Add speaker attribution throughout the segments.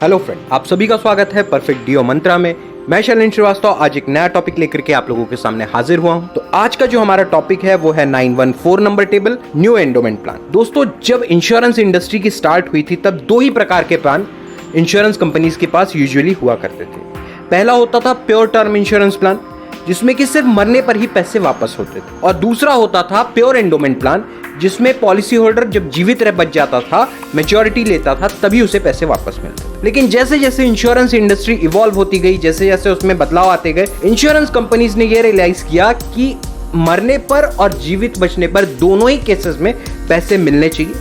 Speaker 1: Hello friend, आप सभी का स्वागत है परफेक्ट डीओ मंत्रा में। मैं शैलेंद्र श्रीवास्तव आज एक नया टॉपिक लेकर के आप लोगों के सामने हाजिर हुआ हूं। तो आज का जो हमारा टॉपिक है वो है 914 number table, new endowment plan. दोस्तों, जब इंश्योरेंस इंडस्ट्री की स्टार्ट हुई थी तब दो ही प्रकार के प्लान इंश्योरेंस कंपनीज के पास यूजुअली हुआ करते थे। पहला होता था प्योर टर्म इंश्योरेंस प्लान, जिसमें कि सिर्फ मरने पर ही पैसे वापस होते थे, और दूसरा होता था प्योर एंडोमेंट प्लान, जिसमें पॉलिसी होल्डर जब जीवित रह बच जाता था, मैच्योरिटी लेता था, तभी उसे पैसे वापस मिलते थे। लेकिन जैसे जैसे इंश्योरेंस इंडस्ट्री इवॉल्व होती गई, जैसे जैसे उसमें बदलाव आते गए, इंश्योरेंस कंपनीज ने ये रियलाइज किया कि मरने पर और जीवित बचने पर दोनों ही केसेस में पैसे मिलने चाहिए,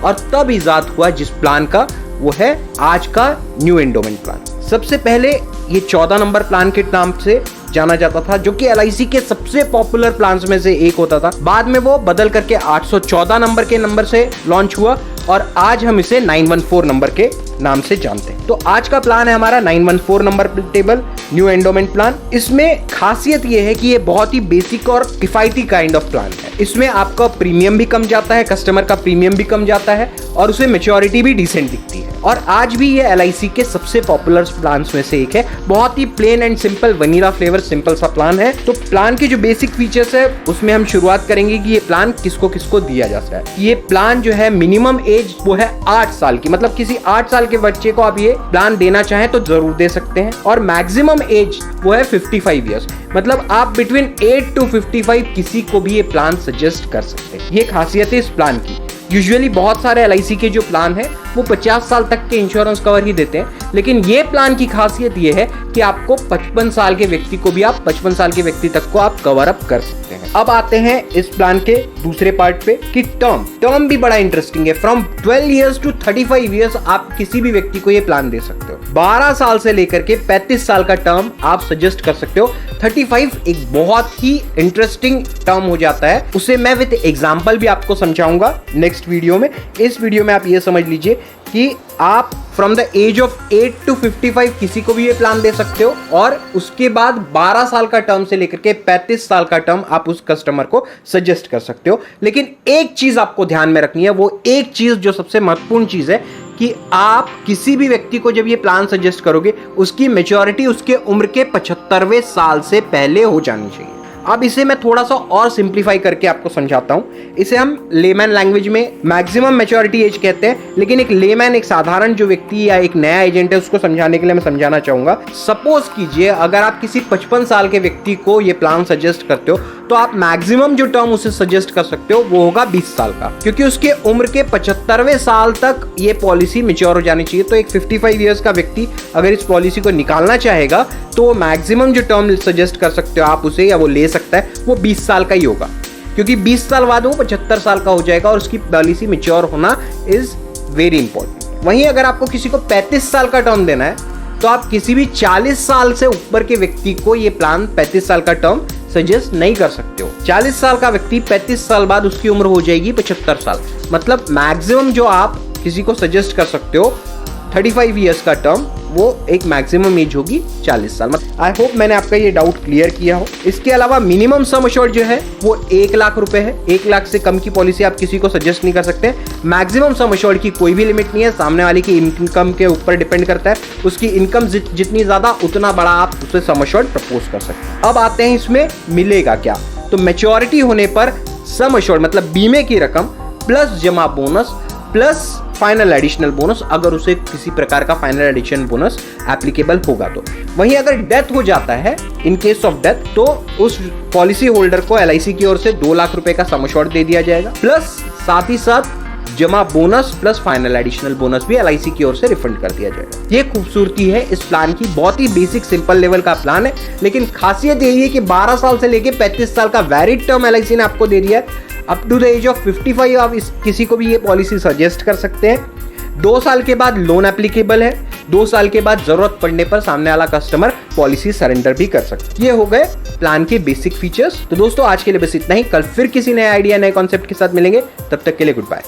Speaker 1: और तब इजाद हुआ जिस प्लान का, वो है आज का न्यू एंडोमेंट प्लान। सबसे पहले ये 14 नंबर प्लान के नाम से जाना जाता था, जो कि LIC के सबसे पॉपुलर प्लान्स में से एक होता था। बाद में वो बदल करके 814 नंबर के नंबर से लॉन्च हुआ, और आज हम इसे 914 नंबर के नाम से जानते हैं। तो आज का प्लान है हमारा 914 number table new endowment plan. इसमें खासियत ये है कि ये बहुत ही बेसिक और किफायती काइंड ऑफ प्लान है। इसमें आपका प्रीमियम भी कम जाता है, कस्टमर का प्रीमियम भी कम जाता है, और उसे मैच्योरिटी भी डिसेंट दिखती है। और आज भी ये LIC के सबसे पॉपुलर प्लान्स में से एक है। बहुत ही plain and simple vanilla flavour simple सा प्लान है। तो प्लान के जो बेसिक फीचर्स है उसमें हम शुरुआत करेंगे कि ये प्लान किसको किसको दिया जाता है। ये प्लान जो है मिनिमम एज वो है 8 साल की, मतलब किसी 8 साल के बच्चे को आप ये प्लान देना चाहें तो जरूर दे सकते हैं। और मैक्सिमम एज वो है 55 ईयर्स, मतलब आप बिटवीन 8 to 55 किसी को भी ये प्लान सजेस्ट कर सकते हैं। ये खासियत है इस प्लान की। यूजुअली बहुत सारे LIC के जो प्लान है वो 50 साल तक के इंश्योरेंस कवर ही देते हैं, लेकिन ये प्लान की खासियत ये है कि आपको 55 साल के व्यक्ति को भी, आप 55 साल के व्यक्ति तक को आप कवर अप कर सकते हैं। अब आते हैं इस प्लान के दूसरे पार्ट पे कि टर्म भी बड़ा इंटरेस्टिंग है। फ्रॉम 12 ईयर्स टू 35 ईयर्स आप किसी भी व्यक्ति को ये प्लान दे सकते हो। 12 साल से लेकर के 35 साल का टर्म आप सजेस्ट कर सकते हो। 35 एक बहुत ही इंटरेस्टिंग टर्म हो जाता है, उसे मैं विद एग्जांपल भी आपको समझाऊंगा नेक्स्ट वीडियो में। इस वीडियो में आप ये समझ लीजिए कि आप from the age of 8 to 55 किसी को भी ये प्लान दे सकते हो, और उसके बाद 12 साल का टर्म से लेकर के 35 साल का टर्म आप उस कस्टमर को सजेस्ट कर सकते हो। लेकिन एक चीज आपको ध्यान में रखनी है, वो एक चीज जो सबसे महत्वपूर्ण चीज है कि आप किसी भी व्यक्ति को जब ये प्लान सजेस्ट करोगे, उसकी मैच्योरिटी उसके उम्र के 75वें साल से पहले हो जानी चाहिए। अब इसे मैं थोड़ा सा और सिंप्लीफाई करके आपको समझाता हूं। इसे हम लेमैन लैंग्वेज में मैक्सिमम मैच्योरिटी एज कहते हैं, लेकिन एक लेमैन, एक साधारण जो व्यक्ति या एक नया एजेंट है, उसको समझाने के लिए मैं समझाना चाहूंगा। सपोज कीजिए अगर आप किसी 55 साल के व्यक्ति को ये प्लान सजेस्ट करते हो, तो आप मैक्सिमम जो टर्म उसे सजेस्ट कर सकते हो वो होगा 20 साल का, क्योंकि उसके उम्र के 75वें साल तक ये पॉलिसी मैच्योर हो जानी चाहिए। तो एक 55 ईयर्स का व्यक्ति अगर इस पॉलिसी को निकालना चाहेगा तो मैक्सिमम जो टर्म सजेस्ट कर सकते हो आप उसे, या वो ले सकता है, वो 20 साल का ही होगा, क्योंकि 20 साल बाद वो 75 साल का हो जाएगा, और उसकी पॉलिसी मैच्योर होना इज वेरी इंपॉर्टेंट। वहीं अगर आपको किसी को 35 साल का टर्म देना है, तो आप किसी भी 40 साल से ऊपर के व्यक्ति को ये प्लान 35 साल का टर्म सजेस्ट नहीं कर सकते हो। 40 साल का व्यक्ति 35 साल बाद उसकी उम्र हो जाएगी 75 साल, मतलब मैक्सिमम जो आप किसी को सजेस्ट कर सकते हो 35 ईयर्स का टर्म, वो एक मैक्सिमम एज होगी 40 साल। आई होप मैंने आपका ये डाउट क्लियर किया हो। इसके अलावा मिनिमम सम अश्योर्ड जो है वो 1 लाख रुपए है। 1 लाख से कम की पॉलिसी आप किसी को सजेस्ट नहीं कर सकते। मैक्सिमम सम अश्योर्ड की कोई भी लिमिट नहीं है, सामने वाले की इनकम के ऊपर डिपेंड करता है। उसकी इनकम जितनी ज्यादा उतना बड़ा आप उसे सम अश्योर्ड प्रपोज कर सकते हैं। अब आते हैं इसमें मिलेगा क्या। तो मैच्योरिटी होने पर सम अश्योर्ड मतलब बीमे की रकम प्लस जमा bonus plus final additional bonus, अगर उसे किसी प्रकार का फाइनल एडिशनल बोनस एप्लीकेबल होगा तो। वहीं अगर डेथ हो जाता है, इन केस ऑफ डेथ, तो उस पॉलिसी होल्डर को LIC की ओर से 2 लाख रुपए का सम अश्योर्ड दे दिया जाएगा, प्लस साथ ही साथ जमा bonus plus final additional bonus भी LIC की ओर से रिफंड कर दिया जाएगा। ये खूबसूरती है इस प्लान की। बहुत ही बेसिक सिंपल लेवल का प्लान है, लेकिन खासियत यही है कि 12 साल से लेके 35 साल का वैलिड टर्म LIC ने आपको दे दिया है। Up to the age of 55 आप किसी को भी ये पॉलिसी सजेस्ट कर सकते हैं। 2 साल के बाद लोन एप्लीकेबल है। 2 साल के बाद जरूरत पड़ने पर सामने वाला कस्टमर पॉलिसी सरेंडर भी कर सकता है। ये हो गए प्लान के बेसिक फीचर्स। तो दोस्तों आज के लिए बस इतना ही। कल फिर किसी नए आइडिया, नए कॉन्सेप्ट के साथ मिलेंगे। तब तक के लिए गुड बाय।